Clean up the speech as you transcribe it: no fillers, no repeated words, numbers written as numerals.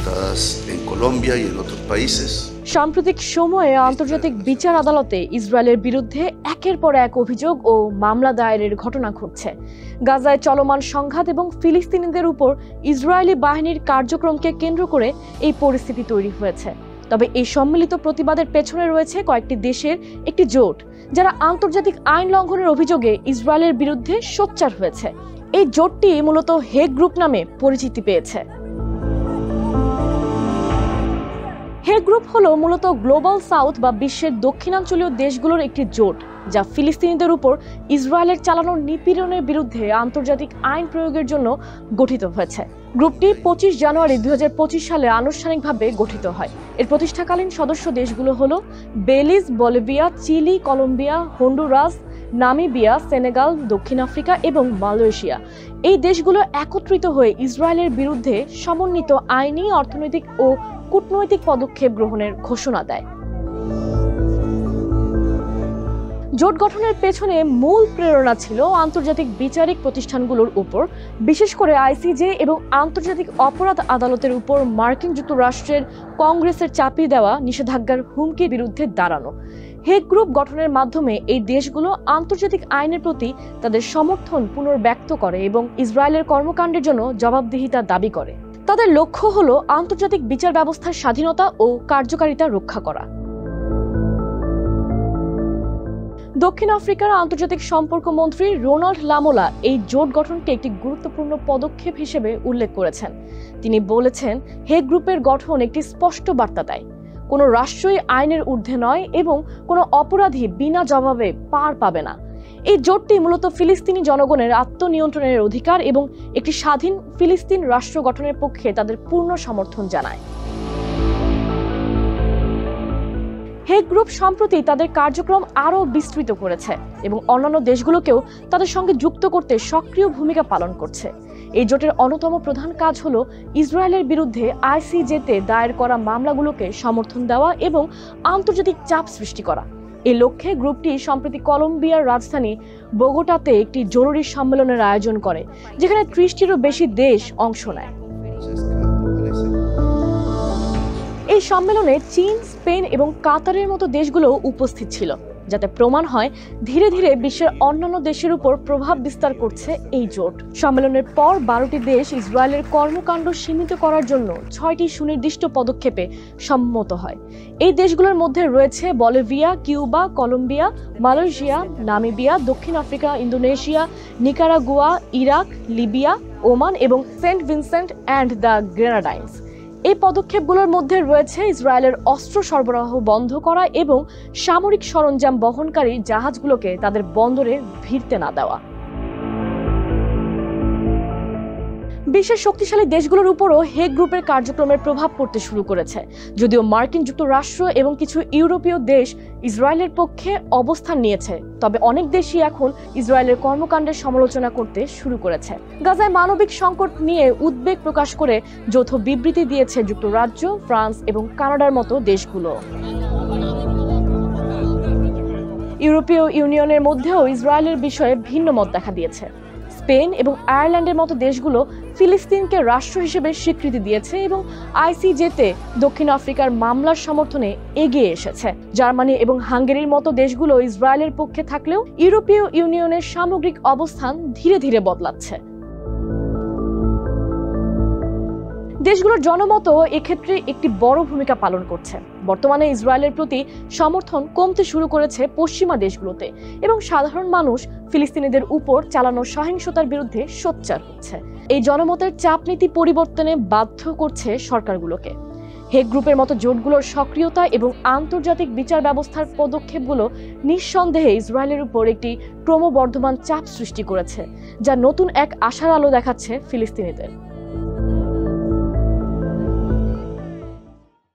en Colombia y en otros países. সাম্প্রতিক সময়ে আন্তর্জাতিক বিচার আদালতে ইসরায়েলের বিরুদ্ধে একের পর এক অভিযোগ ও মামলা দায়েরের ঘটনা ঘটছে। গাজায় চলমান সংঘাত এবং ফিলিস্তিনিদের উপর ইসরায়েলি বাহিনীর কার্যক্রমকে কেন্দ্র করে এই পরিস্থিতি তৈরি হয়েছে। তবে এই সম্মিলিত প্রতিবাদের পেছনে রয়েছে কয়েকটি দেশের একটি জোট, যারা আন্তর্জাতিক আইন লঙ্ঘনের অভিযোগে ইসরায়েলের বিরুদ্ধে সোচ্চার হয়েছে। এই জোটটি মূলত হেগ গ্রুপ নামে পরিচিতি পেয়েছে। হেগ গ্রুপ হলো মূলত গ্লোবাল সাউথ বা বিশ্বের দক্ষিণাঞ্চলীয় দেশগুলোর একটি জোট, যা ফিলিস্তিনিদের উপর ইসরায়েলের চালানো নিপীড়নের বিরুদ্ধে আন্তর্জাতিক আইন প্রয়োগের জন্য গঠিত হয়েছে। গ্রুপটি 25 জানুয়ারি 2025 সালে আনুষ্ঠানিকভাবে গঠিত হয়। এর প্রতিষ্ঠাকালীন সদস্য দেশগুলো হলো Belize, Bolivia, Chile, Colombia, Honduras, Namibia, Senegal, দক্ষিণ আফ্রিকা এবং মালয়েশিয়া। এই দেশগুলো একত্রিত হয়ে ইসরায়েলের বিরুদ্ধে সমন্বিত আইনি, অর্থনৈতিক ও কূটনৈতিক পদক্ষেপ গ্রহণের ঘোষণা দেয়। জোট গঠনের পেছনে মূল প্রেরণা ছিল আন্তর্জাতিক বিচারিক প্রতিষ্ঠানগুলোর উপর, বিশেষ করে আইসিজে এবং আন্তর্জাতিক অপরাধ আদালতের উপর মার্কিন যুক্তরাষ্ট্রের কংগ্রেসের চাপিয়ে দেওয়া নিষেধাজ্ঞার হুমকির বিরুদ্ধে দাঁড়ানো। হেগ গ্রুপ গঠনের মাধ্যমে এই দেশগুলো আন্তর্জাতিক আইনের প্রতি তাদের সমর্থন পুনর্ব্যক্ত করে এবং ইসরায়েলের কর্মকাণ্ডের জন্য জবাবদিহিতা দাবি করে। তাদের লক্ষ্য হলো আন্তর্জাতিক বিচার ব্যবস্থার স্বাধীনতা ও কার্যকারিতা রক্ষা করা। দক্ষিণ আফ্রিকার আন্তর্জাতিক সম্পর্ক মন্ত্রী রোনাল্ড লামোলা এই জোট গঠনকে একটি গুরুত্বপূর্ণ পদক্ষেপ হিসেবে উল্লেখ করেছেন। তিনি বলেছেন, হেগ গ্রুপের গঠন একটি স্পষ্ট বার্তা দেয়, কোনো রাষ্ট্রই আইনের ঊর্ধ্বে নয় এবং কোনো অপরাধী বিনা জবাবে পার পাবে না। এই জোটটি মূলত ফিলিস্তিনি জনগণের আত্মনিয়ন্ত্রণের অধিকার এবং একটি স্বাধীন ফিলিস্তিন রাষ্ট্র গঠনের পক্ষে তাদের পূর্ণ সমর্থন জানায়। হেগ গ্রুপ সম্প্রতি তাদের কার্যক্রম আরও বিস্তৃত করেছে এবং অন্যান্য দেশগুলোকেও তাদের সঙ্গে যুক্ত করতে সক্রিয় ভূমিকা পালন করছে। এই জোটের অন্যতম প্রধান কাজ হলো ইসরায়েলের বিরুদ্ধে আইসিজেতে দায়ের করা মামলাগুলোকে সমর্থন দেওয়া এবং আন্তর্জাতিক চাপ সৃষ্টি করা। এই লক্ষ্যে গ্রুপটি সম্প্রতি কলম্বিয়ার রাজধানী বোগোটাতে একটি জরুরি সম্মেলনের আয়োজন করে, যেখানে 30টিরও বেশি দেশ অংশ নেয়। এই সম্মেলনে চীন, স্পেন এবং কাতারের মতো দেশগুলো উপস্থিত ছিল, যাতে প্রমাণ হয় ধীরে ধীরে বিশ্বের অন্যান্য দেশের উপর প্রভাব বিস্তার করছে এই জোট। সম্মেলনের পর 12টি দেশ ইসরায়েলের কর্মকাণ্ড সীমিত করার জন্য 6টি সুনির্দিষ্ট পদক্ষেপে সম্মত হয়। এই দেশগুলোর মধ্যে রয়েছে Bolivia, Cuba, Colombia, Malaysia, Namibia, দক্ষিণ Africa, Indonesia, Nicaragua, Iraq, Libya, Oman এবং Saint Vincent and the Grenadines. এই পদক্ষেপগুলোর মধ্যে রয়েছে ইসরায়েলের অস্ত্র সরবরাহ বন্ধ করা এবং সামরিক সরঞ্জাম বহনকারী জাহাজগুলোকে তাদের বন্দরে ভিড়তে না দেওয়া। বিশ্বের শক্তিশালী দেশগুলোর উপরও হেগ গ্রুপের কার্যক্রমের প্রভাব পড়তে শুরু করেছে। যদিও মার্কিন যুক্তরাষ্ট্র এবং কিছু ইউরোপীয় দেশ ইসরায়েলের পক্ষে অবস্থান নিয়েছে, তবে অনেক দেশই এখন ইসরায়েলের কর্মকাণ্ডের সমালোচনা করতে শুরু করেছে। গাজায় মানবিক সংকট নিয়ে উদ্বেগ প্রকাশ করে যৌথ বিবৃতি দিয়েছে যুক্তরাজ্য, ফ্রান্স এবং কানাডার মতো দেশগুলো। ইউরোপীয় ইউনিয়নের মধ্যেও ইসরায়েলের বিষয়ে ভিন্ন মত দেখা দিয়েছে। স্পেন এবং আয়ারল্যান্ডের মতো দেশগুলো ফিলিস্তিনকে রাষ্ট্র হিসেবে স্বীকৃতি দিয়েছে এবং আইসিজেতে দক্ষিণ আফ্রিকার মামলার সমর্থনে এগিয়ে এসেছে। জার্মানি এবং হাঙ্গেরির মতো দেশগুলো ইসরায়েলের পক্ষে থাকলেও ইউরোপীয় ইউনিয়নের সামগ্রিক অবস্থান ধীরে ধীরে বদলাচ্ছে। দেশগুলোর জনমতও এক্ষেত্রে একটি বড় ভূমিকা পালন করছে। বর্তমানে ইসরায়েলের প্রতি সমর্থন কমতে শুরু করেছে পশ্চিমা দেশগুলোতে এবং সাধারণ মানুষ ফিলিস্তিনিদের উপর চালানো সহিংসতার বিরুদ্ধে সোচ্চার হচ্ছে। এই জনমতের চাপ নীতি পরিবর্তনে বাধ্য করছে সরকারগুলোকে। হেগ গ্রুপের মতো জোটগুলোর সক্রিয়তা এবং আন্তর্জাতিক বিচার ব্যবস্থার পদক্ষেপগুলো নিঃসন্দেহে ইসরায়েলের উপর একটি ক্রমবর্ধমান চাপ সৃষ্টি করেছে, যা নতুন এক আশার আলো দেখাচ্ছে ফিলিস্তিনিদের।